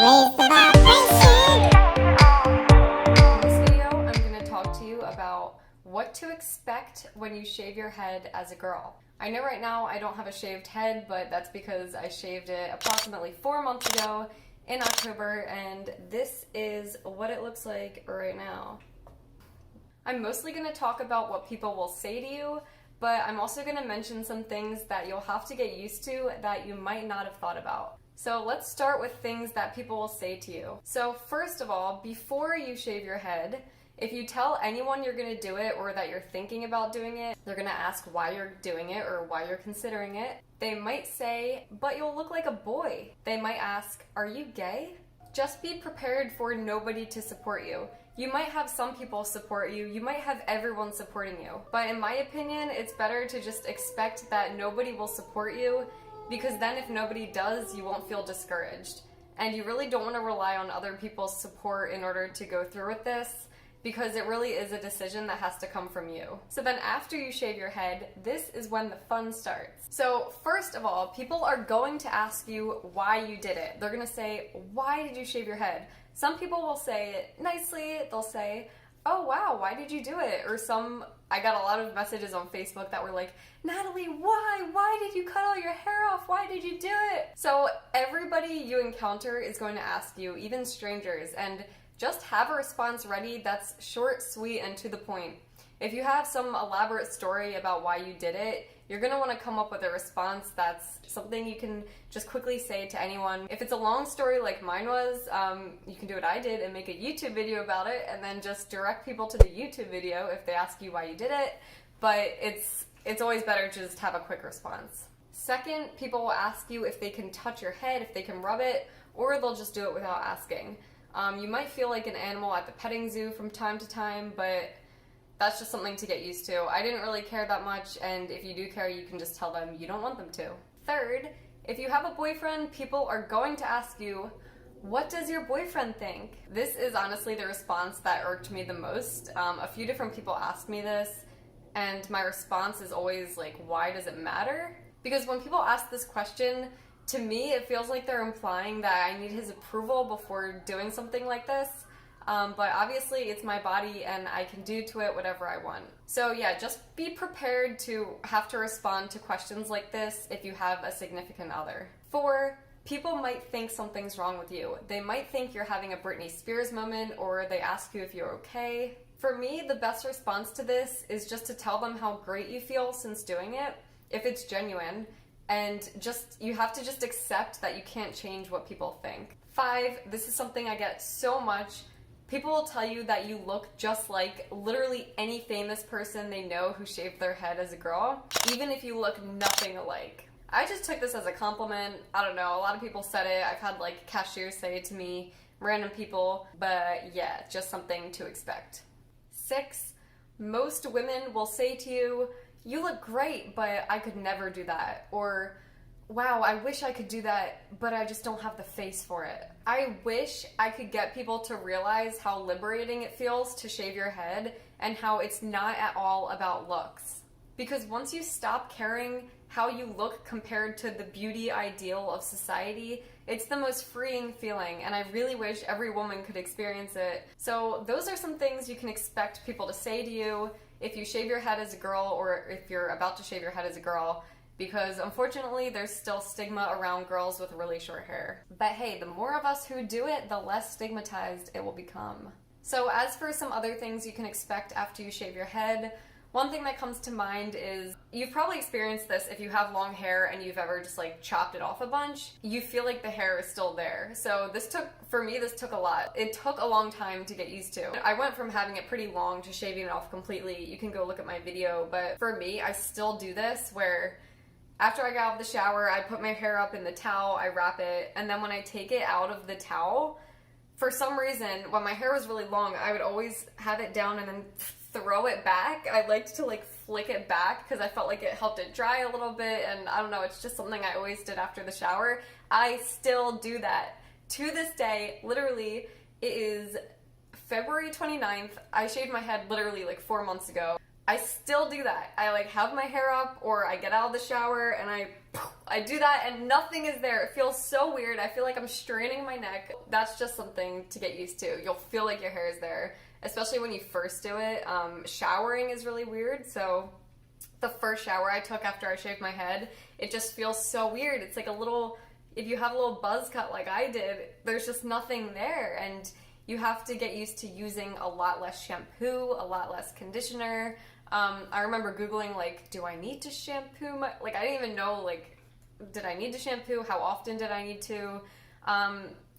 Raise the vibration! In this video, I'm going to talk to you about what to expect when you shave your head as a girl. I know right now I don't have a shaved head, but that's because I shaved it approximately 4 months ago in October, and this is what it looks like right now. I'm mostly going to talk about what people will say to you, but I'm also going to mention some things that you'll have to get used to that you might not have thought about. So let's start with things that people will say to you. So first of all, before you shave your head, if you tell anyone you're going to do it or that you're thinking about doing it, they're going to ask why you're doing it or why you're considering it. They might say, but you'll look like a boy. They might ask, are you gay? Just be prepared for nobody to support you. You might have some people support you, you might have everyone supporting you. But in my opinion, it's better to just expect that nobody will support you, because then if nobody does, you won't feel discouraged. And you really don't want to rely on other people's support in order to go through with this, because it really is a decision that has to come from you. So then after you shave your head, this is when the fun starts. So first of all, people are going to ask you why you did it. They're going to say, why did you shave your head? Some people will say it nicely. They'll say, oh wow, why did you do it? Or I got a lot of messages on Facebook that were like, Natalie, why? Why did you cut all your hair off? Why did you do it? So everybody you encounter is going to ask you, even strangers, and just have a response ready that's short, sweet, and to the point. If you have some elaborate story about why you did it, you're going to want to come up with a response that's something you can just quickly say to anyone. If it's a long story like mine was, you can do what I did and make a YouTube video about it and then just direct people to the YouTube video if they ask you why you did it. But it's always better to just have a quick response. Second, people will ask you if they can touch your head, if they can rub it, or they'll just do it without asking. You might feel like an animal at the petting zoo from time to time, but that's just something to get used to. I didn't really care that much, and if you do care, you can just tell them you don't want them to. Third, if you have a boyfriend, people are going to ask you, what does your boyfriend think? This is honestly the response that irked me the most. A few different people asked me this, and my response is always like, why does it matter? Because when people ask this question, to me, it feels like they're implying that I need his approval before doing something like this. But obviously it's my body and I can do to it whatever I want. So yeah, just be prepared to have to respond to questions like this if you have a significant other. 4, people might think something's wrong with you. They might think you're having a Britney Spears moment, or they ask you if you're okay. For me, the best response to this is just to tell them how great you feel since doing it, if it's genuine, and you have to just accept that you can't change what people think. 5, this is something I get so much. People will tell you that you look just like literally any famous person they know who shaved their head as a girl, even if you look nothing alike. I just took this as a compliment. I don't know, a lot of people said it. I've had like cashiers say it to me, random people, but yeah, just something to expect. 6, most women will say to you, you look great, but I could never do that. Or, wow, I wish I could do that, but I just don't have the face for it. I wish I could get people to realize how liberating it feels to shave your head and how it's not at all about looks. Because once you stop caring how you look compared to the beauty ideal of society, it's the most freeing feeling, and I really wish every woman could experience it. So those are some things you can expect people to say to you if you shave your head as a girl, or if you're about to shave your head as a girl, because unfortunately there's still stigma around girls with really short hair. But hey, the more of us who do it, the less stigmatized it will become. So as for some other things you can expect after you shave your head, one thing that comes to mind is, you've probably experienced this if you have long hair and you've ever just like chopped it off a bunch. You feel like the hair is still there. So for me, this took a lot. It took a long time to get used to. I went from having it pretty long to shaving it off completely. You can go look at my video, but for me, I still do this where after I get out of the shower, I put my hair up in the towel, I wrap it, and then when I take it out of the towel, for some reason, when my hair was really long, I would always have it down and then throw it back. I liked to like flick it back because I felt like it helped it dry a little bit, and I don't know, it's just something I always did after the shower. I still do that to this day. Literally, it is February 29th. I shaved my head literally like 4 months ago. I still do that. I like have my hair up, or I get out of the shower and I do that and nothing is there. It feels so weird. I feel like I'm straining my neck. That's just something to get used to. You'll feel like your hair is there, especially when you first do it. Showering is really weird. So the first shower I took after I shaved my head, it just feels so weird. It's like a little, if you have a little buzz cut like I did, there's just nothing there. And you have to get used to using a lot less shampoo, a lot less conditioner. I remember Googling, like, do I need to shampoo my, like, I didn't even know, like, did I need to shampoo? How often did I need to?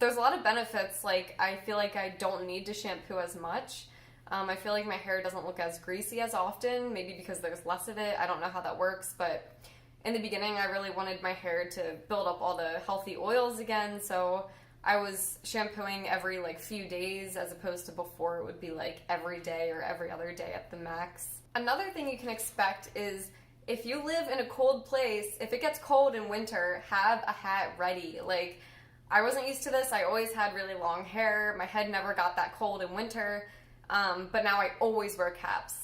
There's a lot of benefits. Like, I feel like I don't need to shampoo as much. I feel like my hair doesn't look as greasy as often, maybe because there's less of it. I don't know how that works, but in the beginning, I really wanted my hair to build up all the healthy oils again, so I was shampooing every, like, few days, as opposed to before it would be, like, every day or every other day at the max. Another thing you can expect is if you live in a cold place, if it gets cold in winter, have a hat ready. Like, I wasn't used to this. I always had really long hair. My head never got that cold in winter, but now I always wear caps.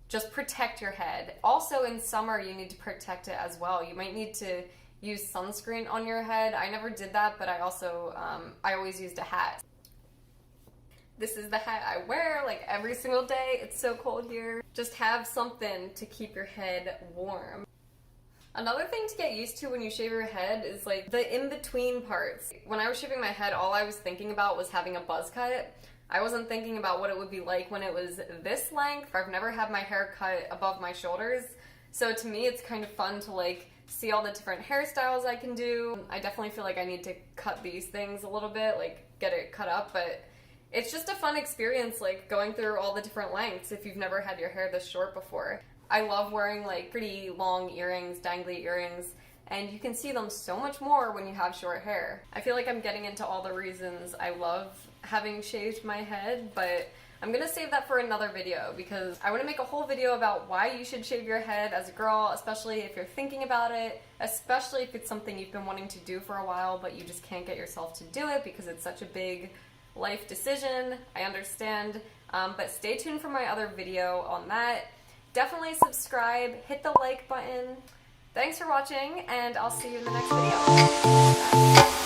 Just protect your head. Also, in summer, you need to protect it as well. You might need to use sunscreen on your head. I never did that, but I also, I always used a hat. This is the hat I wear, like, every single day. It's so cold here. Just have something to keep your head warm. Another thing to get used to when you shave your head is, like, the in-between parts. When I was shaving my head, all I was thinking about was having a buzz cut. I wasn't thinking about what it would be like when it was this length. I've never had my hair cut above my shoulders, so to me it's kind of fun to, like, see all the different hairstyles I can do. I definitely feel like I need to cut these things a little bit, like, get it cut up, but it's just a fun experience, like, going through all the different lengths if you've never had your hair this short before. I love wearing, like, pretty long earrings, dangly earrings, and you can see them so much more when you have short hair. I feel like I'm getting into all the reasons I love having shaved my head, but I'm gonna save that for another video because I want to make a whole video about why you should shave your head as a girl, especially if you're thinking about it, especially if it's something you've been wanting to do for a while but you just can't get yourself to do it because it's such a big life decision. I understand, but stay tuned for my other video on that. Definitely subscribe, hit the like button. Thanks for watching, and I'll see you in the next video. Bye.